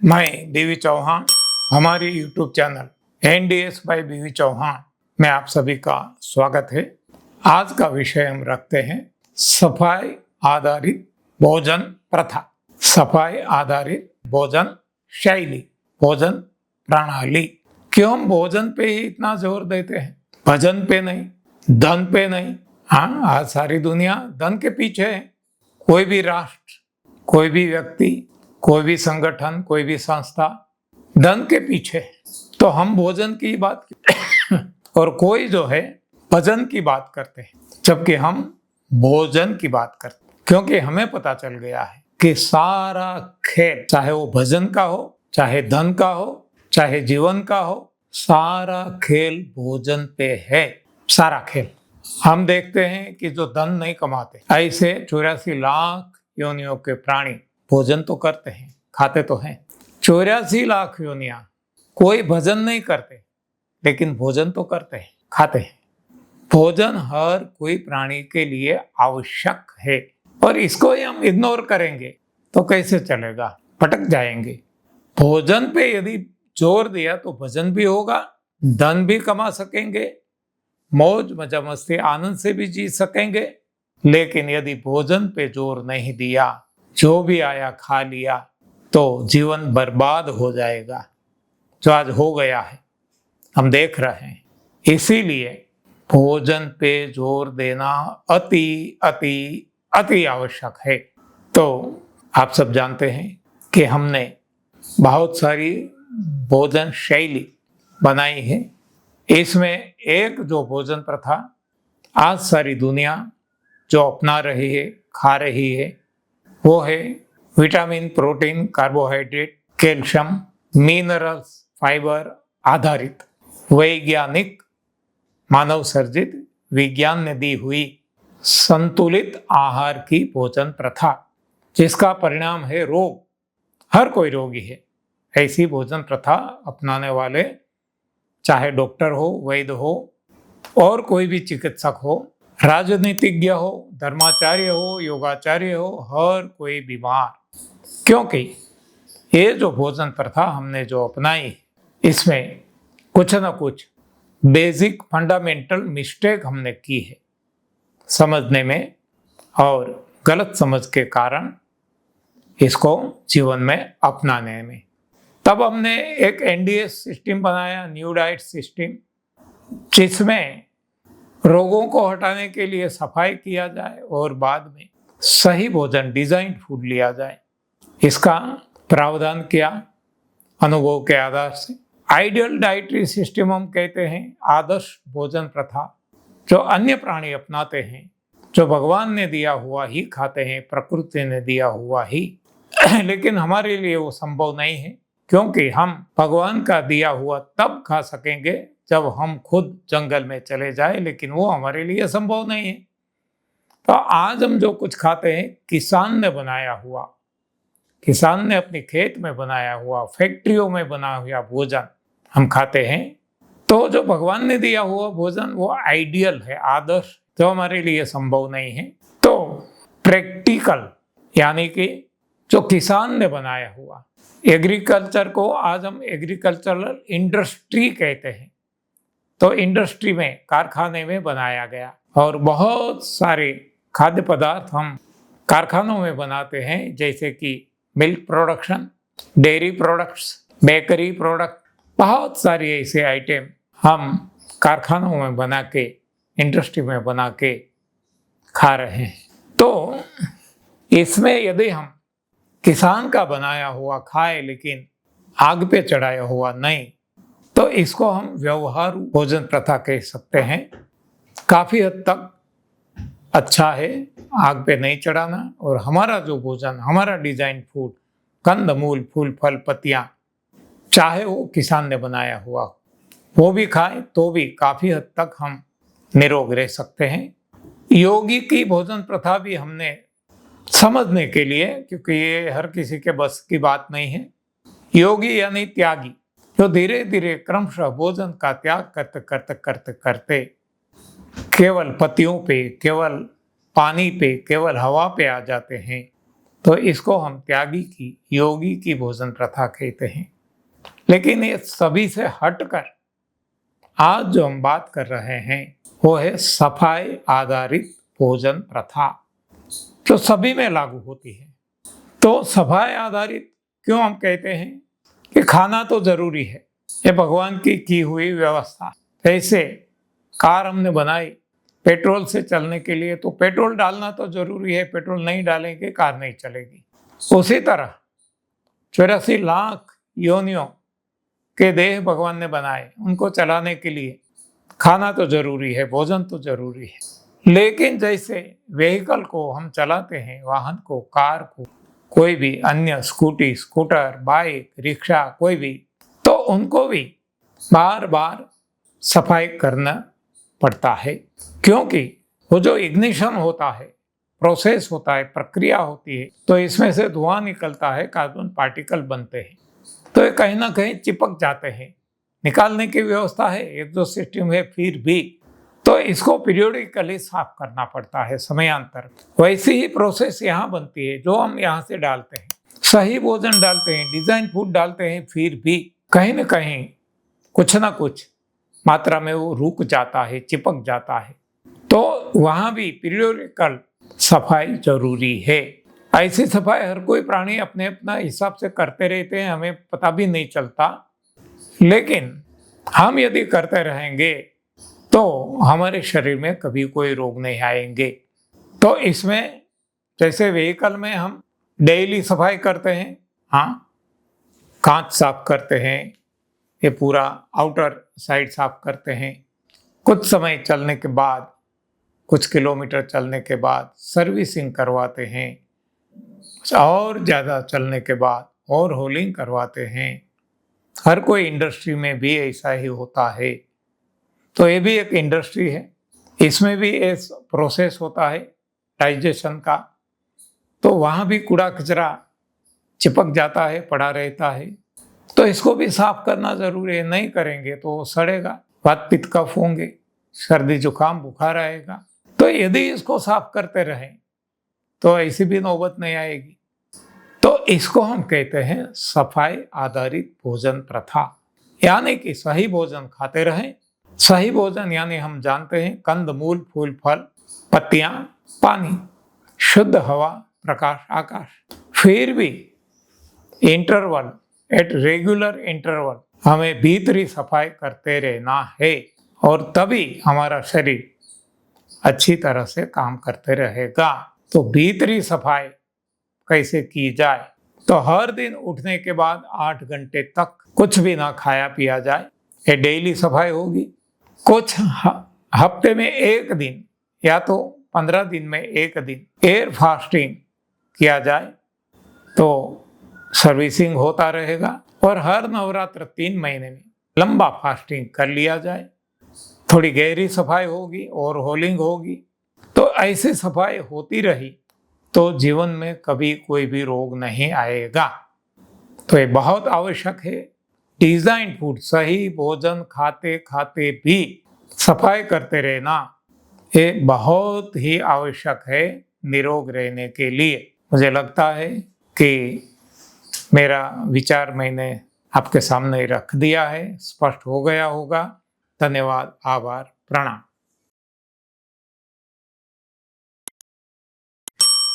मैं बीवी चौहान, हमारी यूट्यूब चैनल एनडीएस बाय बीवी चौहान में आप सभी का स्वागत है। आज का विषय हम रखते हैं सफाई आधारित भोजन प्रथा, सफाई आधारित भोजन शैली, भोजन प्रणाली। क्यों हम भोजन पे ही इतना जोर देते हैं, भजन पे नहीं, धन पे नहीं। हाँ, आज सारी दुनिया धन के पीछे है। कोई भी राष्ट्र, कोई भी व्यक्ति, कोई भी संगठन, कोई भी संस्था धन के पीछे है। तो हम भोजन की बात और कोई जो है भजन की बात करते हैं, जबकि हम भोजन की बात करते हैं। क्योंकि हमें पता चल गया है कि सारा खेल, चाहे वो भजन का हो, चाहे धन का हो, चाहे जीवन का हो, सारा खेल भोजन पे है। सारा खेल। हम देखते हैं कि जो धन नहीं कमाते, ऐसे 84 लाख योनियों के प्राणी भोजन तो करते हैं, खाते तो हैं। 84 लाख योनियां कोई भजन नहीं करते, लेकिन भोजन तो करते हैं, खाते हैं। भोजन हर कोई प्राणी के लिए आवश्यक है, और इसको ही हम इग्नोर करेंगे तो कैसे चलेगा, भटक जाएंगे। भोजन पे यदि जोर दिया तो भजन भी होगा, धन भी कमा सकेंगे, मौज मजा मस्ती आनंद से भी जी सकेंगे। लेकिन यदि भोजन पे जोर नहीं दिया, जो भी आया खा लिया, तो जीवन बर्बाद हो जाएगा, जो आज हो गया है, हम देख रहे हैं। इसीलिए भोजन पे जोर देना अति अति अति आवश्यक है। तो आप सब जानते हैं कि हमने बहुत सारी भोजन शैली बनाई है। इसमें एक जो भोजन प्रथा आज सारी दुनिया जो अपना रही है, खा रही है, वो है vitamin, protein, carbohydrate, calcium, minerals, fibre आधारित, वैज्ञानिक, मानव सर्जित, विज्ञान ने दी हुई संतुलित आहार की भोजन प्रथा, जिसका परिणाम है रोग। हर कोई रोगी है। ऐसी भोजन प्रथा अपनाने वाले, चाहे डॉक्टर हो, वैद्य हो, और कोई भी चिकित्सक हो, राजनीतिज्ञ हो, धर्माचार्य हो, योगाचार्य हो, हर कोई बीमार। क्योंकि ये जो भोजन प्रथा हमने जो अपनाई, इसमें कुछ न कुछ बेसिक फंडामेंटल मिस्टेक हमने की है समझने में, और गलत समझ के कारण इसको जीवन में अपनाने में। तब हमने एक एनडीएस सिस्टम बनाया, न्यू डाइट सिस्टम, जिसमें रोगों को हटाने के लिए सफाई किया जाए और बाद में सही भोजन, डिजाइन फूड लिया जाए। इसका प्रावधान किया अनुभव के आधार से। आइडियल डाइटरी सिस्टम हम कहते हैं, आदर्श भोजन प्रथा, जो अन्य प्राणी अपनाते हैं, जो भगवान ने दिया हुआ ही खाते हैं, प्रकृति ने दिया हुआ ही। लेकिन हमारे लिए वो संभव नहीं है, क्योंकि हम भगवान का दिया हुआ तब खा सकेंगे जब हम खुद जंगल में चले जाए, लेकिन वो हमारे लिए संभव नहीं है। तो आज हम जो कुछ खाते हैं, किसान ने बनाया हुआ, किसान ने अपने खेत में बनाया हुआ, फैक्ट्रियों में बना हुआ भोजन हम खाते हैं। तो जो भगवान ने दिया हुआ भोजन वो आइडियल है, आदर्श, जो हमारे लिए संभव नहीं है। तो प्रैक्टिकल, यानी कि जो किसान ने बनाया हुआ, एग्रीकल्चर को आज हम एग्रीकल्चरल इंडस्ट्री कहते हैं। तो इंडस्ट्री में, कारखाने में बनाया गया, और बहुत सारे खाद्य पदार्थ हम कारखानों में बनाते हैं, जैसे कि milk production, dairy products, bakery product, बहुत सारी ऐसे आइटम हम कारखानों में बना के, इंडस्ट्री में बना के खा रहे हैं। तो इसमें यदि हम किसान का बनाया हुआ खाए, लेकिन आग पे चढ़ाया हुआ नहीं, तो इसको हम व्यवहारु भोजन प्रथा कह सकते हैं। काफ़ी हद तक अच्छा है आग पे नहीं चढ़ाना, और हमारा जो भोजन, हमारा डिजाइन फूड, कंद मूल, फूल फल पत्तियाँ, चाहे वो किसान ने बनाया हुआ, वो भी खाए तो भी काफ़ी हद तक हम निरोग रह सकते हैं। योगी की भोजन प्रथा भी हमने समझने के लिए, क्योंकि ये हर किसी के बस की बात नहीं है। योगी यानी त्यागी, जो धीरे धीरे क्रमशः भोजन का त्याग करते करते करते करते केवल पत्तियों पे, केवल पानी पे, केवल हवा पे आ जाते हैं, तो इसको हम त्यागी की, योगी की भोजन प्रथा कहते हैं। लेकिन ये सभी से हटकर आज जो हम बात कर रहे हैं वो है सफाई आधारित भोजन प्रथा, जो सभी में लागू होती है। तो सफाई आधारित क्यों हम कहते हैं कि खाना तो जरूरी है, ये भगवान की हुई व्यवस्था। ऐसे कार हमने बनाई पेट्रोल से चलने के लिए, तो पेट्रोल डालना तो जरूरी है, पेट्रोल नहीं डालेंगे कार नहीं चलेगी। उसी तरह 84 लाख योनियों के देह भगवान ने बनाए, उनको चलाने के लिए खाना तो जरूरी है, भोजन तो जरूरी है। लेकिन जैसे व्हीकल को हम चलाते हैं, वाहन को, कार को, कोई भी अन्य स्कूटी, स्कूटर, बाइक, रिक्शा, कोई भी, तो उनको भी बार बार सफाई करना पड़ता है। क्योंकि वो जो इग्निशन होता है, प्रोसेस होता है, प्रक्रिया होती है, तो इसमें से धुआं निकलता है, कार्बन पार्टिकल बनते हैं, तो ये कहीं ना कहीं चिपक जाते हैं। निकालने की व्यवस्था है, एग्जॉस्ट सिस्टम है, फिर भी तो इसको पीरियोडिकली साफ करना पड़ता है समयांतर। वैसी ही प्रोसेस यहाँ बनती है, जो हम यहाँ से डालते हैं, सही भोजन डालते हैं, डिजाइन फूड डालते हैं, फिर भी कहीं ना कहीं कुछ ना कुछ मात्रा में वो रुक जाता है, चिपक जाता है। तो वहाँ भी पीरियोडिकल सफाई जरूरी है। ऐसी सफाई हर कोई प्राणी अपने अपना हिसाब से करते रहते हैं, हमें पता भी नहीं चलता। लेकिन हम यदि करते रहेंगे तो हमारे शरीर में कभी कोई रोग नहीं आएंगे। तो इसमें जैसे व्हीकल में हम डेली सफाई करते हैं, हाँ, कांच साफ करते हैं, ये पूरा आउटर साइड साफ करते हैं, कुछ समय चलने के बाद, कुछ किलोमीटर चलने के बाद सर्विसिंग करवाते हैं, और ज़्यादा चलने के बाद और होलिंग करवाते हैं। हर कोई इंडस्ट्री में भी ऐसा ही होता है। तो ये भी एक इंडस्ट्री है, इसमें भी एक प्रोसेस होता है डाइजेशन का। तो वहाँ भी कूड़ा कचरा चिपक जाता है, पड़ा रहता है, तो इसको भी साफ करना जरूरी है। नहीं करेंगे तो सड़ेगा, वात पित्त कफ होंगे, सर्दी जुकाम बुखार आएगा। तो यदि इसको साफ करते रहें तो ऐसी भी नौबत नहीं आएगी। तो इसको हम कहते हैं सफाई आधारित भोजन प्रथा, यानी कि सही भोजन खाते रहें। सही भोजन यानी हम जानते हैं कंद मूल फूल फल पत्तियां पानी, शुद्ध हवा प्रकाश आकाश। फिर भी इंटरवल, एट रेगुलर इंटरवल हमें भीतरी सफाई करते रहना है, और तभी हमारा शरीर अच्छी तरह से काम करते रहेगा। तो भीतरी सफाई कैसे की जाए? तो हर दिन उठने के बाद 8 घंटे तक कुछ भी ना खाया पिया जाए, ये डेली सफाई होगी। कुछ हफ्ते में 1 दिन या तो 15 दिन में 1 दिन एयर फास्टिंग किया जाए, तो सर्विसिंग होता रहेगा। और हर नवरात्र 3 महीने में लंबा फास्टिंग कर लिया जाए, थोड़ी गहरी सफाई होगी और होलिंग होगी। तो ऐसी सफाई होती रही तो जीवन में कभी कोई भी रोग नहीं आएगा। तो ये बहुत आवश्यक है। डिजाइन फूड, सही भोजन खाते खाते भी सफाई करते रहना, ये बहुत ही आवश्यक है निरोग रहने के लिए। मुझे लगता है कि मेरा विचार मैंने आपके सामने रख दिया है, स्पष्ट हो गया होगा। धन्यवाद, आभार, प्रणाम।